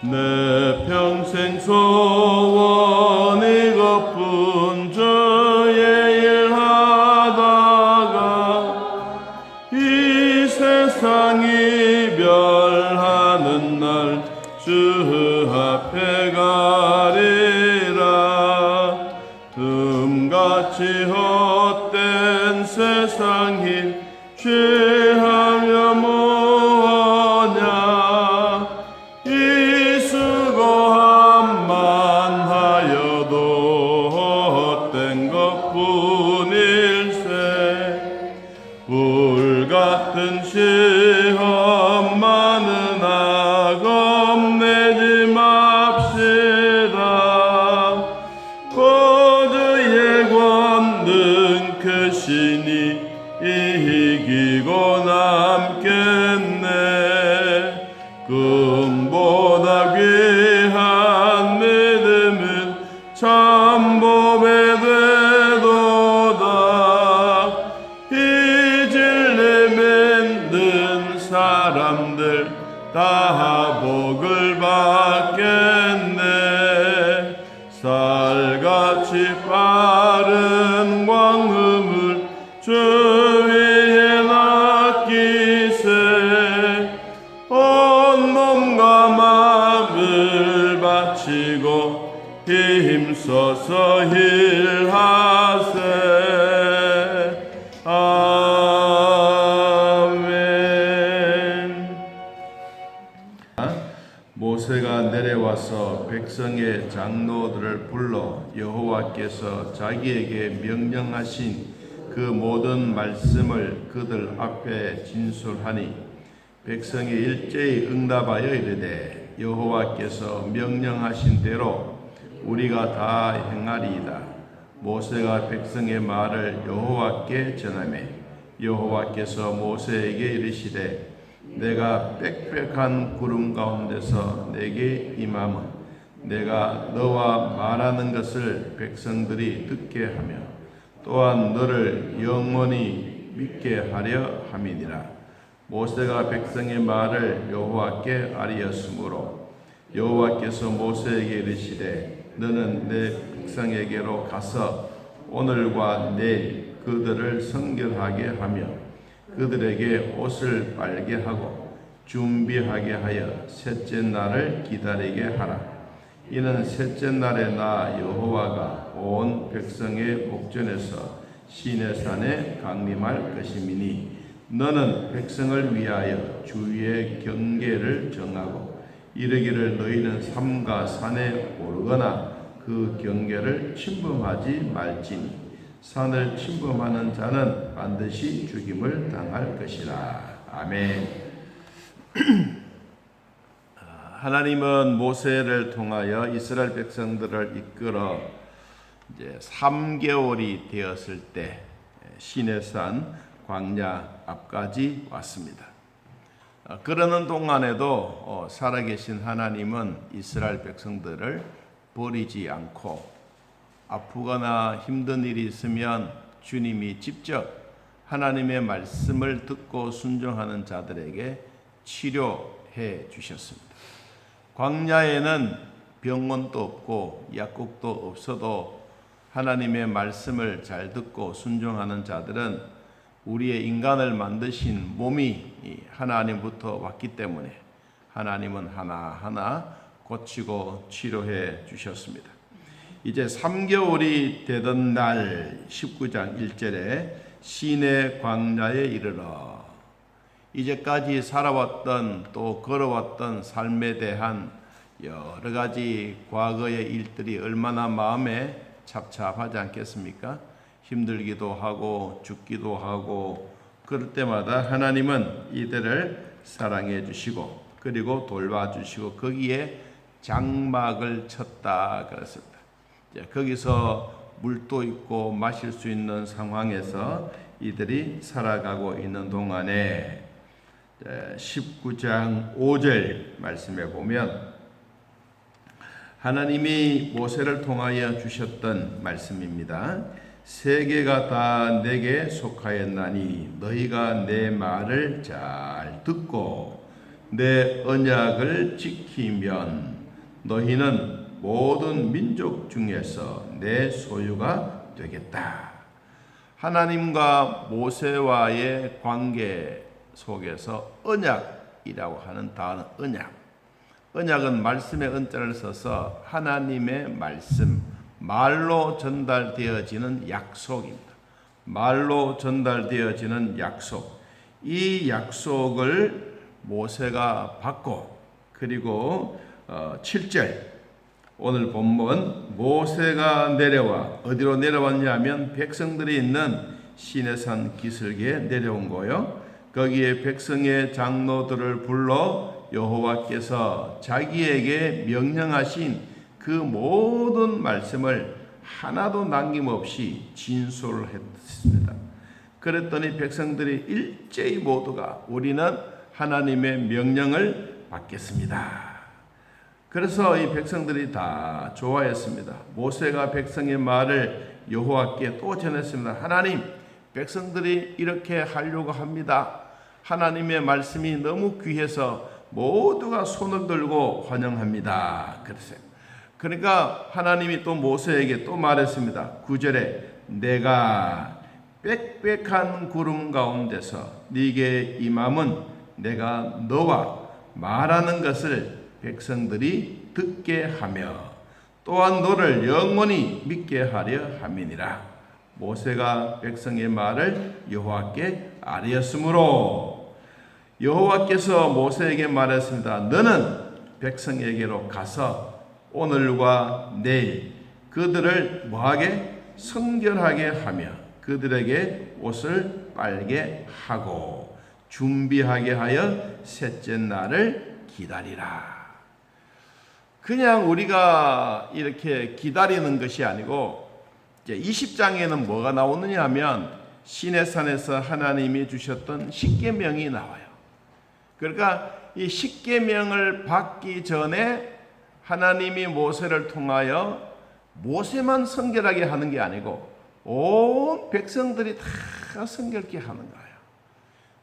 내 평생 소원이 고픈 주의 일하다가 이 세상 이별하는 날 주 앞에 가리라. 금같이 헛된 세상 일 취하며 뭐하냐. 이 수고함만 하여도 헛된 것뿐일세. 불같은 시험 많은 악 겁내지 맙시다. 고주의 권능 크시니 이기고 남겠네. 금보다 귀한 믿음은 참복에 되도다. 이 진리 믿는 사람들 다 복을 받겠네. 살같이 빠른 광음을 주 위에 맡기세. 온 몸과 마음을 바치고 힘써서 일하세. 아멘. 모세가 내려와서 백성의 장로들을 불러 여호와께서 자기에게 명령하신 그 모든 말씀을 그들 앞에 진술하니 백성이 일제히 응답하여 이르되 여호와께서 명령하신 대로 우리가 다 행하리이다. 모세가 백성의 말을 여호와께 전하매 여호와께서 모세에게 이르시되 내가 빽빽한 구름 가운데서 내게 임함은 내가 너와 말하는 것을 백성들이 듣게 하며 또한 너를 영원히 믿게 하려 함이니라. 모세가 백성의 말을 여호와께 아뢰었으므로 여호와께서 모세에게 이르시되 너는 내 백성에게로 가서 오늘과 내일 그들을 성결하게 하며 그들에게 옷을 빨게 하고 준비하게 하여 셋째 날을 기다리게 하라. 이는 셋째 날에 나 여호와가 온 백성의 목전에서 시내산에 강림할 것임이니 너는 백성을 위하여 주의 경계를 정하고 이르기를 너희는 삼가 산에 오르거나 그 경계를 침범하지 말지니 산을 침범하는 자는 반드시 죽임을 당할 것이라. 아멘. 하나님은 모세를 통하여 이스라엘 백성들을 이끌어 이제 3개월이 되었을 때 시내산 광야 앞까지 왔습니다. 그러는 동안에도 살아계신 하나님은 이스라엘 백성들을 버리지 않고 아프거나 힘든 일이 있으면 주님이 직접 하나님의 말씀을 듣고 순종하는 자들에게 치료해 주셨습니다. 광야에는 병원도 없고 약국도 없어도 하나님의 말씀을 잘 듣고 순종하는 자들은 우리의 인간을 만드신 몸이 하나님부터 왔기 때문에 하나님은 하나하나 고치고 치료해 주셨습니다. 이제 3개월이 되던 날 19장 1절에 시내 광야에 이르러 이제까지 살아왔던 또 걸어왔던 삶에 대한 여러 가지 과거의 일들이 얼마나 마음에 잡잡하지 않겠습니까? 힘들기도 하고 죽기도 하고 그럴 때마다 하나님은 이들을 사랑해 주시고 그리고 돌봐주시고 거기에 장막을 쳤다 그랬습니다. 거기서 물도 있고 마실 수 있는 상황에서 이들이 살아가고 있는 동안에 19장 5절 말씀에 보면 하나님이 모세를 통하여 주셨던 말씀입니다. 세계가 다 내게 속하였나니 너희가 내 말을 잘 듣고 내 언약을 지키면 너희는 모든 민족 중에서 내 소유가 되겠다. 하나님과 모세와의 관계 속에서 언약이라고 하는 단어, 언약은 말씀의 언자를 써서 하나님의 말씀, 말로 전달되어지는 약속입니다. 말로 전달되어지는 약속. 이 약속을 모세가 받고, 그리고 7절 오늘 본문, 모세가 내려와 어디로 내려왔냐면 백성들이 있는 시내산 기슭에 내려온 거요. 거기에 백성의 장로들을 불러 여호와께서 자기에게 명령하신 그 모든 말씀을 하나도 남김없이 진술을 했습니다. 그랬더니 백성들이 일제히 모두가 우리는 하나님의 명령을 받겠습니다. 그래서 이 백성들이 다 좋아했습니다. 모세가 백성의 말을 여호와께 또 전했습니다. 하나님, 백성들이 이렇게 하려고 합니다. 하나님의 말씀이 너무 귀해서 모두가 손을 들고 환영합니다. 그랬어요. 그러니까 하나님이 또 모세에게 또 말했습니다. 9절에 내가 빽빽한 구름 가운데서 네게 임함은 내가 너와 말하는 것을 백성들이 듣게 하며 또한 너를 영원히 믿게 하려 함이니라. 모세가 백성의 말을 여호와께 아뢰었으므로 여호와께서 모세에게 말했습니다. 너는 백성에게로 가서 오늘과 내일 그들을 뭐하게? 성결하게 하며 그들에게 옷을 빨게 하고 준비하게 하여 셋째 날을 기다리라. 그냥 우리가 이렇게 기다리는 것이 아니고 이제 20장에는 뭐가 나오느냐 하면 시내산에서 하나님이 주셨던 십계명이 나와요. 그러니까 이 십계명을 받기 전에 하나님이 모세를 통하여 모세만 성결하게 하는 게 아니고 온 백성들이 다 성결케 하는 거예요.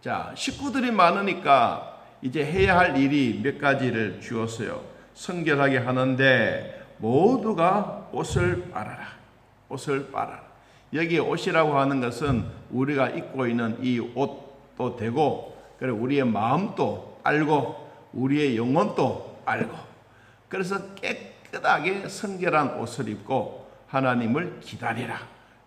자, 식구들이 많으니까 이제 해야 할 일이 몇 가지를 주었어요. 성결하게 하는데 모두가 옷을 빨아라. 옷을 빨아라. 여기 옷이라고 하는 것은 우리가 입고 있는 이 옷도 되고, 그리고 우리의 마음도 알고, 우리의 영혼도 알고, 그래서 깨끗하게 성결한 옷을 입고 하나님을 기다리라.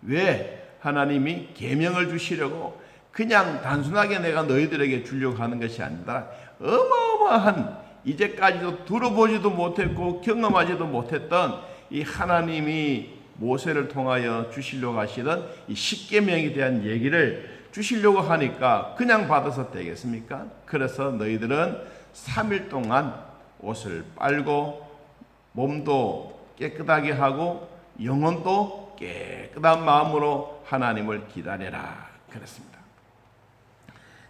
왜? 하나님이 계명을 주시려고 그냥 단순하게 내가 너희들에게 주려고 하는 것이 아니라 어마어마한 이제까지도 들어보지도 못했고 경험하지도 못했던 이 하나님이 모세를 통하여 주시려고 하시던 이 십계명에 대한 얘기를 주시려고 하니까 그냥 받아서 되겠습니까? 그래서 너희들은 3일 동안 옷을 빨고 몸도 깨끗하게 하고 영혼도 깨끗한 마음으로 하나님을 기다려라 그랬습니다.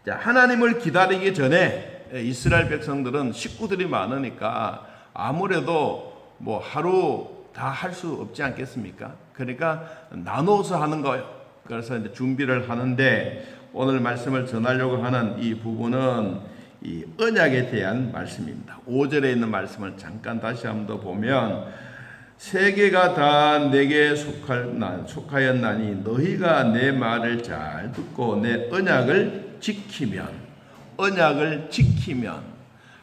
자, 하나님을 기다리기 전에 이스라엘 백성들은 식구들이 많으니까 아무래도 뭐 하루 다 할 수 없지 않겠습니까? 그러니까 나눠서 하는 거예요. 그래서 이제 준비를 하는데 오늘 말씀을 전하려고 하는 이 부분은 이 언약에 대한 말씀입니다. 5절에 있는 말씀을 잠깐 다시 한번 더 보면 세계가 다 내게 속하였나니 너희가 내 말을 잘 듣고 내 언약을 지키면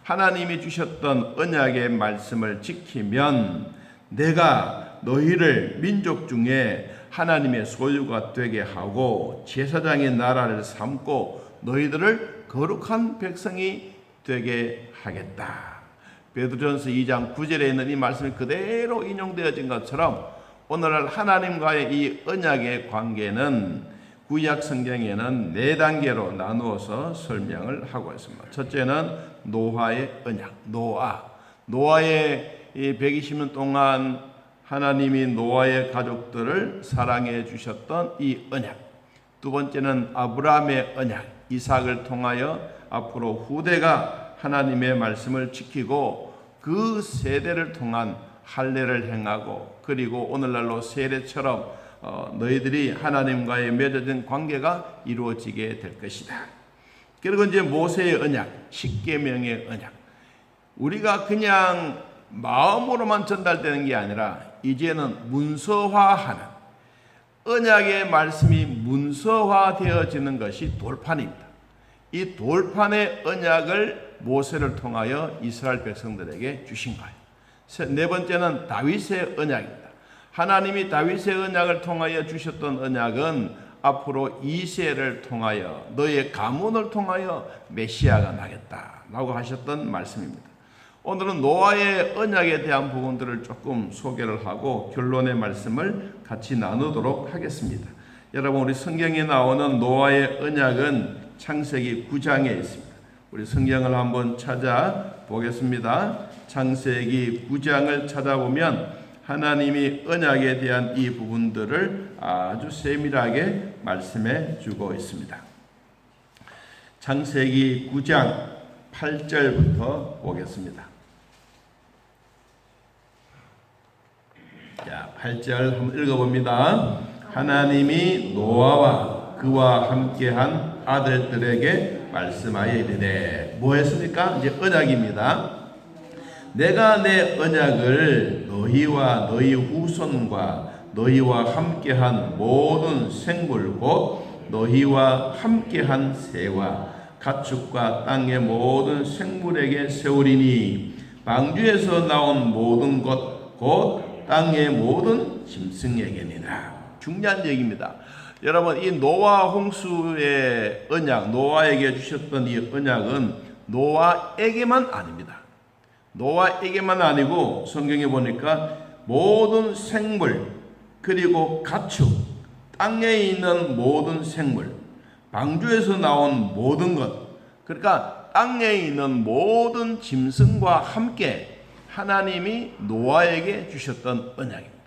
하나님이 주셨던 언약의 말씀을 지키면 내가 너희를 민족 중에 하나님의 소유가 되게 하고 제사장의 나라를 삼고 너희들을 거룩한 백성이 되게 하겠다. 베드로전서 2장 9절에 있는 이 말씀이 그대로 인용되어진 것처럼 오늘날 하나님과의 이 언약의 관계는 구약 성경에는 4단계로 나누어서 설명을 하고 있습니다. 첫째는 노아의 언약, 노아의 이 120년 동안 하나님이 노아의 가족들을 사랑해 주셨던 이 언약. 두 번째는 아브라함의 언약, 이삭을 통하여 앞으로 후대가 하나님의 말씀을 지키고 그 세대를 통한 할례를 행하고 그리고 오늘날로 세례처럼 너희들이 하나님과의 맺어진 관계가 이루어지게 될 것이다. 그리고 이제 모세의 언약, 십계명의 언약. 우리가 그냥 마음으로만 전달되는 게 아니라 이제는 문서화하는, 언약의 말씀이 문서화되어지는 것이 돌판입니다. 이 돌판의 언약을 모세를 통하여 이스라엘 백성들에게 주신 거예요. 네 번째는 다윗의 언약입니다. 하나님이 다윗의 언약을 통하여 주셨던 언약은 앞으로 이새를 통하여, 너의 가문을 통하여 메시아가 나겠다라고 하셨던 말씀입니다. 오늘은 노아의 언약에 대한 부분들을 조금 소개를 하고 결론의 말씀을 같이 나누도록 하겠습니다. 여러분, 우리 성경에 나오는 노아의 언약은 창세기 9장에 있습니다. 우리 성경을 한번 찾아보겠습니다. 창세기 9장을 찾아보면 하나님이 언약에 대한 이 부분들을 아주 세밀하게 말씀해 주고 있습니다. 창세기 9장 8절부터 보겠습니다. 자, 8절 한번 읽어봅니다. 하나님이 노아와 그와 함께한 아들들에게 말씀하여 이르되, 뭐 했습니까? 이제 언약입니다. 내가 내 언약을 너희와 너희 후손과 너희와 함께한 모든 생물 곧 너희와 함께한 새와 가축과 땅의 모든 생물에게 세우리니 방주에서 나온 모든 것 곧 땅의 모든 짐승에게니라. 중요한 얘기입니다. 여러분, 이 노아 홍수의 언약, 노아에게 주셨던 이 언약은 노아에게만 아닙니다. 노아에게만 아니고 성경에 보니까 모든 생물, 그리고 가축, 땅에 있는 모든 생물, 방주에서 나온 모든 것, 그러니까 땅에 있는 모든 짐승과 함께 하나님이 노아에게 주셨던 언약입니다.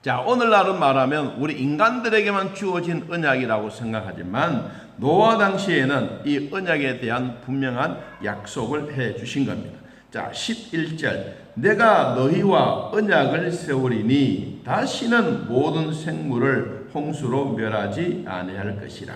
자, 오늘날은 말하면 우리 인간들에게만 주어진 언약이라고 생각하지만 노아 당시에는 이 언약에 대한 분명한 약속을 해 주신 겁니다. 자, 11절 내가 너희와 언약을 세우리니 다시는 모든 생물을 홍수로 멸하지 아니할 것이라.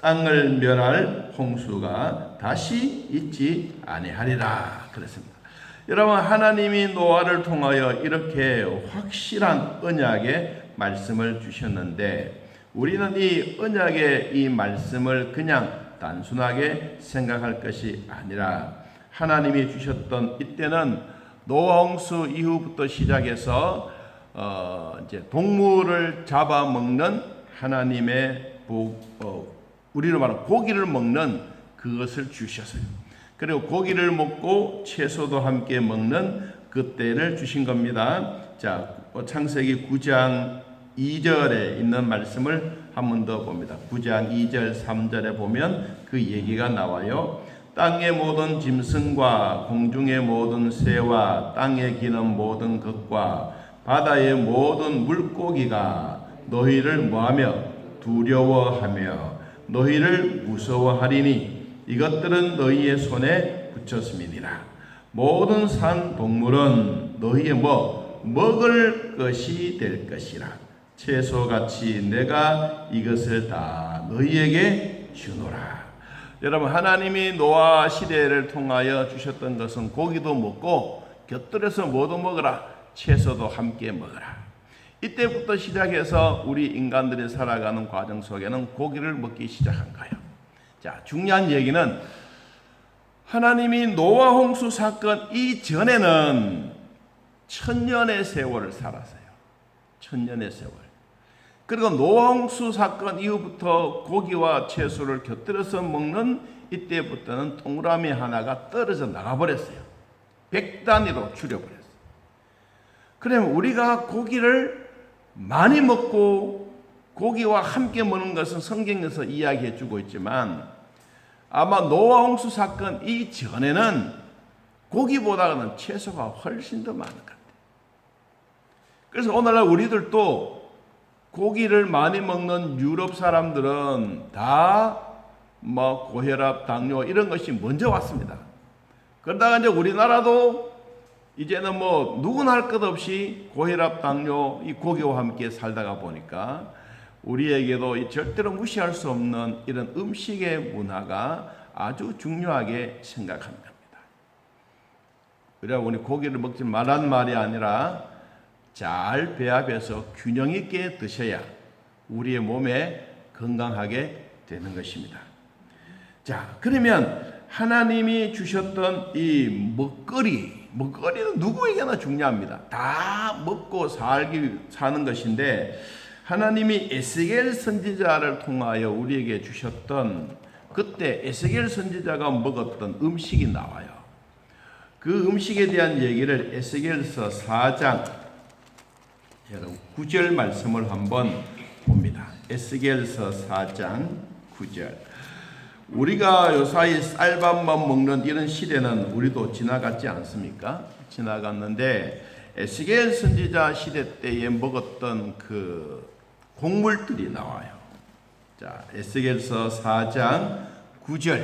땅을 멸할 홍수가 다시 있지 아니하리라 그랬습니다. 여러분, 하나님이 노아를 통하여 이렇게 확실한 언약의 말씀을 주셨는데 우리는 이 언약의 이 말씀을 그냥 단순하게 생각할 것이 아니라 하나님이 주셨던 이때는 노아 홍수 이후부터 시작해서 이제 동물을 잡아먹는 하나님의 우리로 말하면 고기를 먹는 그것을 주셨어요. 그리고 고기를 먹고 채소도 함께 먹는 그 때를 주신 겁니다. 자, 창세기 9장 2절에 있는 말씀을 한 번 더 봅니다. 9장 2절 3절에 보면 그 얘기가 나와요. 땅의 모든 짐승과 공중의 모든 새와 땅에 기는 모든 것과 바다의 모든 물고기가 너희를 뭐하며 두려워하며 너희를 무서워하리니 이것들은 너희의 손에 붙였음이니라. 모든 산 동물은 너희의 먹을 것이 될 것이라. 채소같이 내가 이것을 다 너희에게 주노라. 여러분, 하나님이 노아 시대를 통하여 주셨던 것은 고기도 먹고 곁들여서 뭐도 먹으라, 채소도 함께 먹으라. 이때부터 시작해서 우리 인간들이 살아가는 과정 속에는 고기를 먹기 시작한 거예요. 자, 중요한 얘기는 하나님이 노아 홍수 사건 이전에는 천년의 세월을 살았어요. 천년의 세월. 그리고 노아 홍수 사건 이후부터 고기와 채소를 곁들여서 먹는 이때부터는 동그라미 하나가 떨어져 나가버렸어요. 100단위로 줄여버렸어요. 그러면 우리가 고기를 많이 먹고 고기와 함께 먹는 것은 성경에서 이야기해 주고 있지만 아마 노아 홍수 사건 이전에는 고기보다는 채소가 훨씬 더 많은 것 같아요. 그래서 오늘날 우리들도 고기를 많이 먹는 유럽 사람들은 다 고혈압, 당뇨 이런 것이 먼저 왔습니다. 그러다가 이제 우리나라도 이제는 누구나 할 것 없이 고혈압, 당뇨 이 고기와 함께 살다가 보니까 우리에게도 절대로 무시할 수 없는 이런 음식의 문화가 아주 중요하게 생각하는 겁니다. 그래야 우리 고기를 먹지 말란 말이 아니라 잘 배합해서 균형 있게 드셔야 우리의 몸에 건강하게 되는 것입니다. 자, 그러면 하나님이 주셨던 이 먹거리는 누구에게나 중요합니다. 다 먹고 사는 것인데 하나님이 에스겔 선지자를 통하여 우리에게 주셨던 그때 에스겔 선지자가 먹었던 음식이 나와요. 그 음식에 대한 얘기를 에스겔서 4장 9절 말씀을 한번 봅니다. 에스겔서 4장 9절. 우리가 요사이 쌀밥만 먹는 이런 시대는 우리도 지나갔지 않습니까? 지나갔는데 에스겔 선지자 시대 때에 먹었던 그 곡물들이 나와요. 자, 에스겔서 4장 9절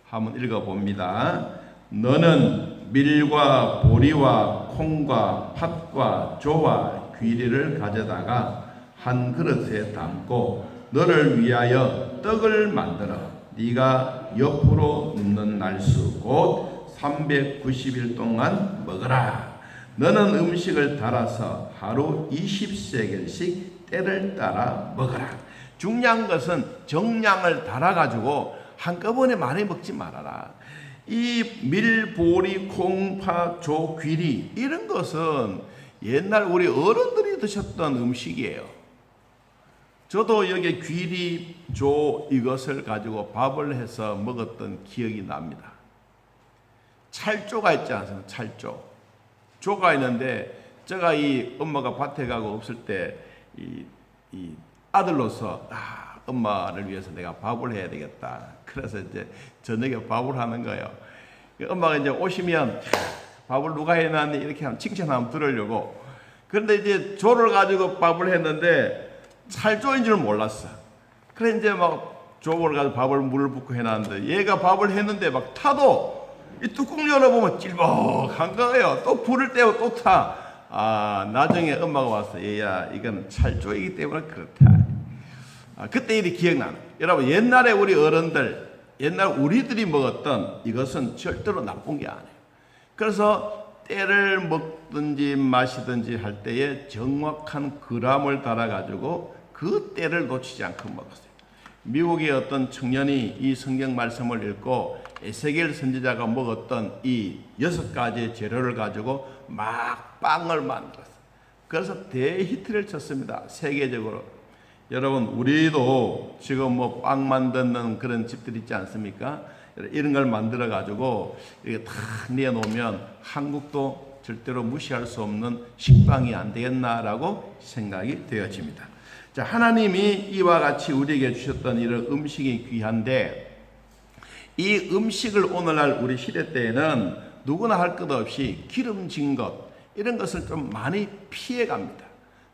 한번 읽어봅니다. 너는 밀과 보리와 콩과 팥과 조와 귀리를 가져다가 한 그릇에 담고 너를 위하여 떡을 만들어 네가 옆으로 눕는 날수 곧 390일 동안 먹으라. 너는 음식을 달아서 하루 20세겔씩 때를 따라 먹어라. 중요한 것은 정량을 달아가지고 한꺼번에 많이 먹지 말아라. 이 밀, 보리, 콩, 파, 조, 귀리 이런 것은 옛날 우리 어른들이 드셨던 음식이에요. 저도 여기 귀리, 조 이것을 가지고 밥을 해서 먹었던 기억이 납니다. 찰조가 있지 않습니까? 찰조. 조가 있는데 제가 이 엄마가 밭에 가고 없을 때 이 아들로서 엄마를 위해서 내가 밥을 해야 되겠다. 그래서 이제 저녁에 밥을 하는 거예요. 엄마가 이제 오시면 밥을 누가 해놨니 이렇게 하면 칭찬 한번 들으려고. 그런데 이제 조를 가지고 밥을 했는데 찰조인 줄 몰랐어. 그래 이제 막 조를 가지고 밥을 물을 붓고 해놨는데 얘가 밥을 했는데 막 타도 이 뚜껑 열어보면 찔벅한 거예요. 또 불을 떼고 또 타. 나중에 엄마가 와서 얘야 이건 찰조이기 때문에 그렇다. 그때 일이 기억나는. 여러분 옛날에 우리 어른들 옛날 우리들이 먹었던 이것은 절대로 나쁜 게 아니에요. 그래서 때를 먹든지 마시든지 할 때에 정확한 그람을 달아가지고 그 때를 놓치지 않고 먹었어요. 미국의 어떤 청년이 이 성경 말씀을 읽고 에스겔 선지자가 먹었던 이 6가지 재료를 가지고 막 빵을 만들었어요. 그래서 대히트를 쳤습니다. 세계적으로. 여러분 우리도 지금 뭐 빵 만드는 그런 집들 있지 않습니까? 이런 걸 만들어 가지고 이렇게 다 내놓으면 한국도 절대로 무시할 수 없는 식빵이 안 되겠나라고 생각이 되어집니다. 자, 하나님이 이와 같이 우리에게 주셨던 이런 음식이 귀한데 이 음식을 오늘날 우리 시대 때에는 누구나 할 것 없이 기름진 것 이런 것을 좀 많이 피해갑니다.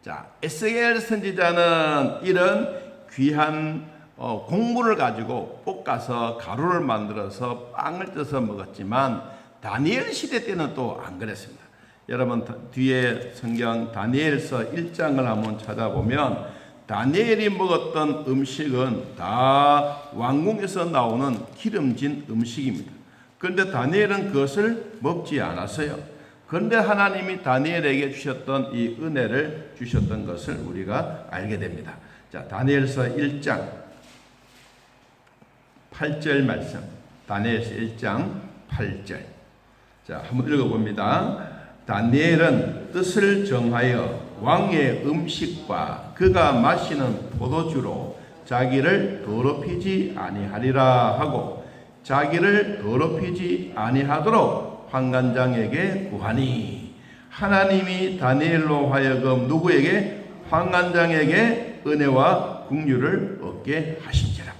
자, 에스겔 선지자는 이런 귀한 곡물을 가지고 볶아서 가루를 만들어서 빵을 떠서 먹었지만 다니엘 시대 때는 또 안 그랬습니다. 여러분 뒤에 성경 다니엘서 1장을 한번 찾아보면 다니엘이 먹었던 음식은 다 왕궁에서 나오는 기름진 음식입니다. 그런데 다니엘은 그것을 먹지 않았어요. 그런데 하나님이 다니엘에게 주셨던 이 은혜를 주셨던 것을 우리가 알게 됩니다. 자, 다니엘서 1장 8절 말씀. 다니엘서 1장 8절. 자, 한번 읽어봅니다. 다니엘은 뜻을 정하여 왕의 음식과 그가 마시는 포도주로 자기를 더럽히지 아니하리라 하고 자기를 더럽히지 아니하도록 환관장에게 구하니 하나님이 다니엘로 하여금 누구에게? 환관장에게 은혜와 긍휼을 얻게 하신지라.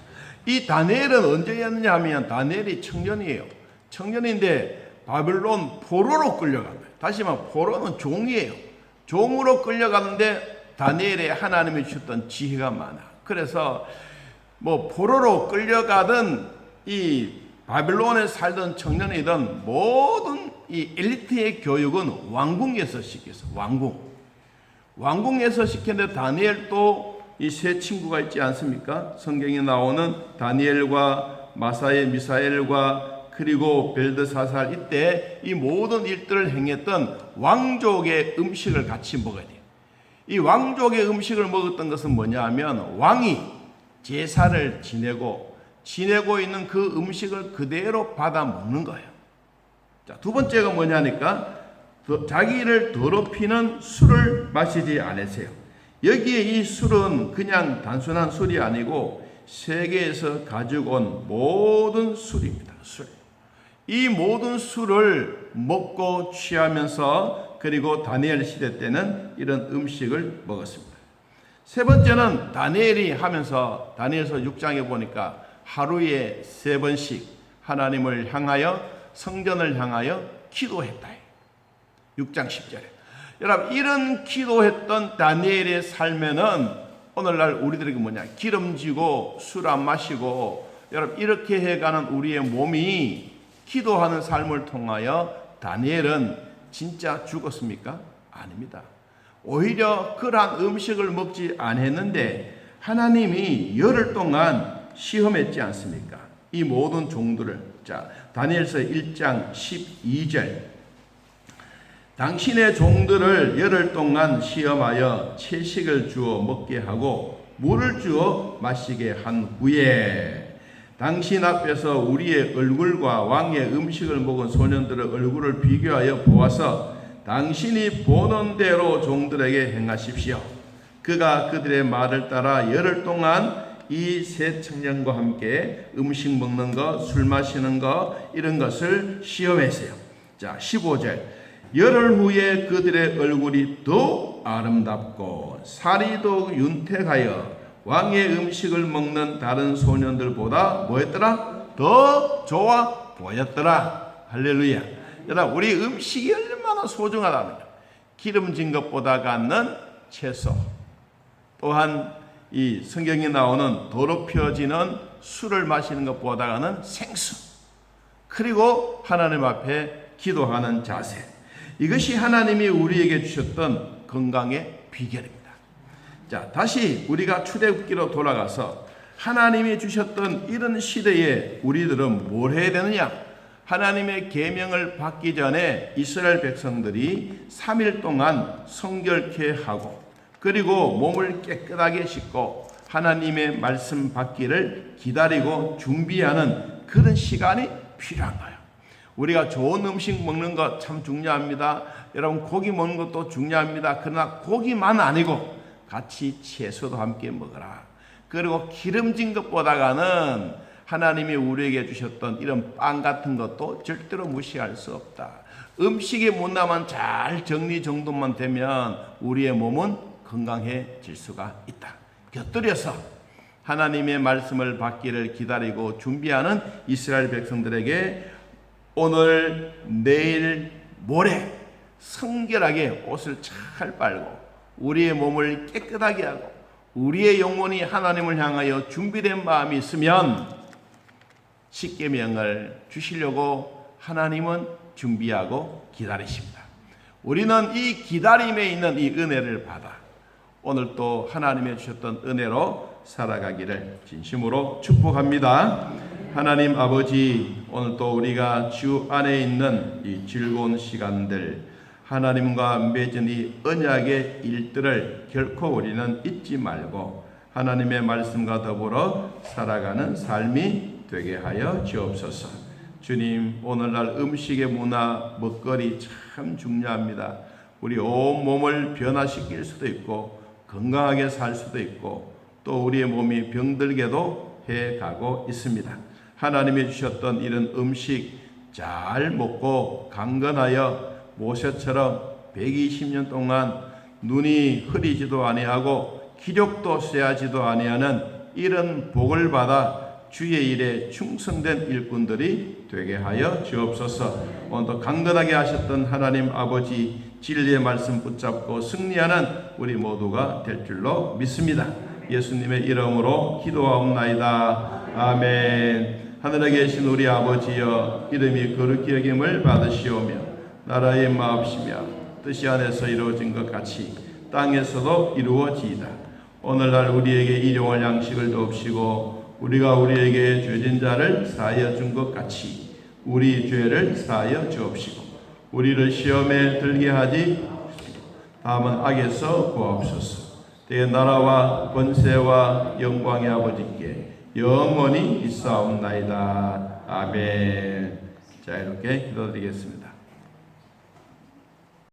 이 다니엘은 언제였느냐 하면 다니엘이 청년이에요. 청년인데 바벨론 포로로 끌려갑니다. 다시 말하면 포로는 종이에요. 종으로 끌려가는데 다니엘에 하나님이 주셨던 지혜가 많아. 그래서 뭐 포로로 끌려가던 이 바벨론에 살던 청년이든 모든 이 엘리트의 교육은 왕궁에서 시켰어. 왕궁에서 시켰는데 다니엘도 이 세 친구가 있지 않습니까? 성경에 나오는 다니엘과 마사엘, 미사엘과 그리고 벨드사살, 이때 이 모든 일들을 행했던 왕족의 음식을 같이 먹어야 돼요. 이 왕족의 음식을 먹었던 것은 뭐냐 하면 왕이 제사를 지내고 있는 그 음식을 그대로 받아 먹는 거예요. 자, 두 번째가 뭐냐니까 자기를 더럽히는 술을 마시지 않으세요. 여기에 이 술은 그냥 단순한 술이 아니고 세계에서 가지고 온 모든 술입니다. 술. 이 모든 술을 먹고 취하면서 그리고 다니엘 시대 때는 이런 음식을 먹었습니다. 세 번째는 다니엘이 하면서 다니엘서 6장에 보니까 하루에 3번씩 하나님을 향하여 성전을 향하여 기도했다. 6장 10절에. 여러분, 이런 기도했던 다니엘의 삶에는 오늘날 우리들에게 뭐냐? 기름지고 술 안 마시고 여러분 이렇게 해가는 우리의 몸이 기도하는 삶을 통하여 다니엘은 진짜 죽었습니까? 아닙니다. 오히려 그러한 음식을 먹지 않았는데 하나님이 열흘 동안 시험했지 않습니까? 이 모든 종들을. 자, 다니엘서 1장 12절. 당신의 종들을 열흘 동안 시험하여 채식을 주어 먹게 하고 물을 주어 마시게 한 후에 당신 앞에서 우리의 얼굴과 왕의 음식을 먹은 소년들의 얼굴을 비교하여 보아서 당신이 보는 대로 종들에게 행하십시오. 그가 그들의 말을 따라 열흘 동안 이 세 청년과 함께 음식 먹는 것, 술 마시는 것 이런 것을 시험했어요. 자, 15절. 열흘 후에 그들의 얼굴이 더 아름답고 살이 더 윤택하여 왕의 음식을 먹는 다른 소년들보다 뭐였더라? 더 좋아 보였더라. 할렐루야. 여러분, 우리 음식이 얼마나 소중하다는 거예요. 기름진 것보다는 채소, 또한 이 성경에 나오는 더럽혀지는 술을 마시는 것보다는 생수, 그리고 하나님 앞에 기도하는 자세. 이것이 하나님이 우리에게 주셨던 건강의 비결입니다. 자, 다시 우리가 출애굽기로 돌아가서 하나님이 주셨던 이런 시대에 우리들은 뭘 해야 되느냐? 하나님의 계명을 받기 전에 이스라엘 백성들이 3일 동안 성결케 하고 그리고 몸을 깨끗하게 씻고 하나님의 말씀 받기를 기다리고 준비하는 그런 시간이 필요한 거예요. 우리가 좋은 음식 먹는 것 참 중요합니다. 여러분, 고기 먹는 것도 중요합니다. 그러나 고기만 아니고 같이 채소도 함께 먹어라. 그리고 기름진 것보다는 하나님이 우리에게 주셨던 이런 빵 같은 것도 절대로 무시할 수 없다. 음식의 문화만 잘 정리정돈만 되면 우리의 몸은 건강해질 수가 있다. 곁들여서 하나님의 말씀을 받기를 기다리고 준비하는 이스라엘 백성들에게 오늘, 내일, 모레 성결하게 옷을 잘 빨고 우리의 몸을 깨끗하게 하고 우리의 영혼이 하나님을 향하여 준비된 마음이 있으면 십계명을 주시려고 하나님은 준비하고 기다리십니다. 우리는 이 기다림에 있는 이 은혜를 받아 오늘 또 하나님의 주셨던 은혜로 살아가기를 진심으로 축복합니다. 하나님 아버지, 오늘 또 우리가 주 안에 있는 이 즐거운 시간들, 하나님과 맺은 이 언약의 일들을 결코 우리는 잊지 말고 하나님의 말씀과 더불어 살아가는 삶이 되게 하여 주옵소서. 주님, 오늘날 음식의 문화, 먹거리 참 중요합니다. 우리 온 몸을 변화시킬 수도 있고 건강하게 살 수도 있고 또 우리의 몸이 병들게도 해가고 있습니다. 하나님이 주셨던 이런 음식 잘 먹고 강건하여 모세처럼 120년 동안 눈이 흐리지도 아니하고 기력도 쇠하지도 아니하는 이런 복을 받아 주의 일에 충성된 일꾼들이 되게 하여 주옵소서. 오늘도 강건하게 하셨던 하나님 아버지, 진리의 말씀 붙잡고 승리하는 우리 모두가 될 줄로 믿습니다. 예수님의 이름으로 기도하옵나이다. 아멘. 하늘에 계신 우리 아버지여, 이름이 거룩히 여김을 받으시오며 나라의 마옵시며 뜻이 안에서 이루어진 것 같이 땅에서도 이루어지이다. 오늘날 우리에게 일용할 양식을 주옵시고 우리가 우리에게 죄진 자를 사하여 준 것 같이 우리 죄를 사하여 주옵시고 우리를 시험에 들게 하지 다만 악에서 구하옵소서. 내 나라와 권세와 영광의 아버지께 영원히 있사옵나이다. 아멘. 자, 이렇게 기도드리겠습니다.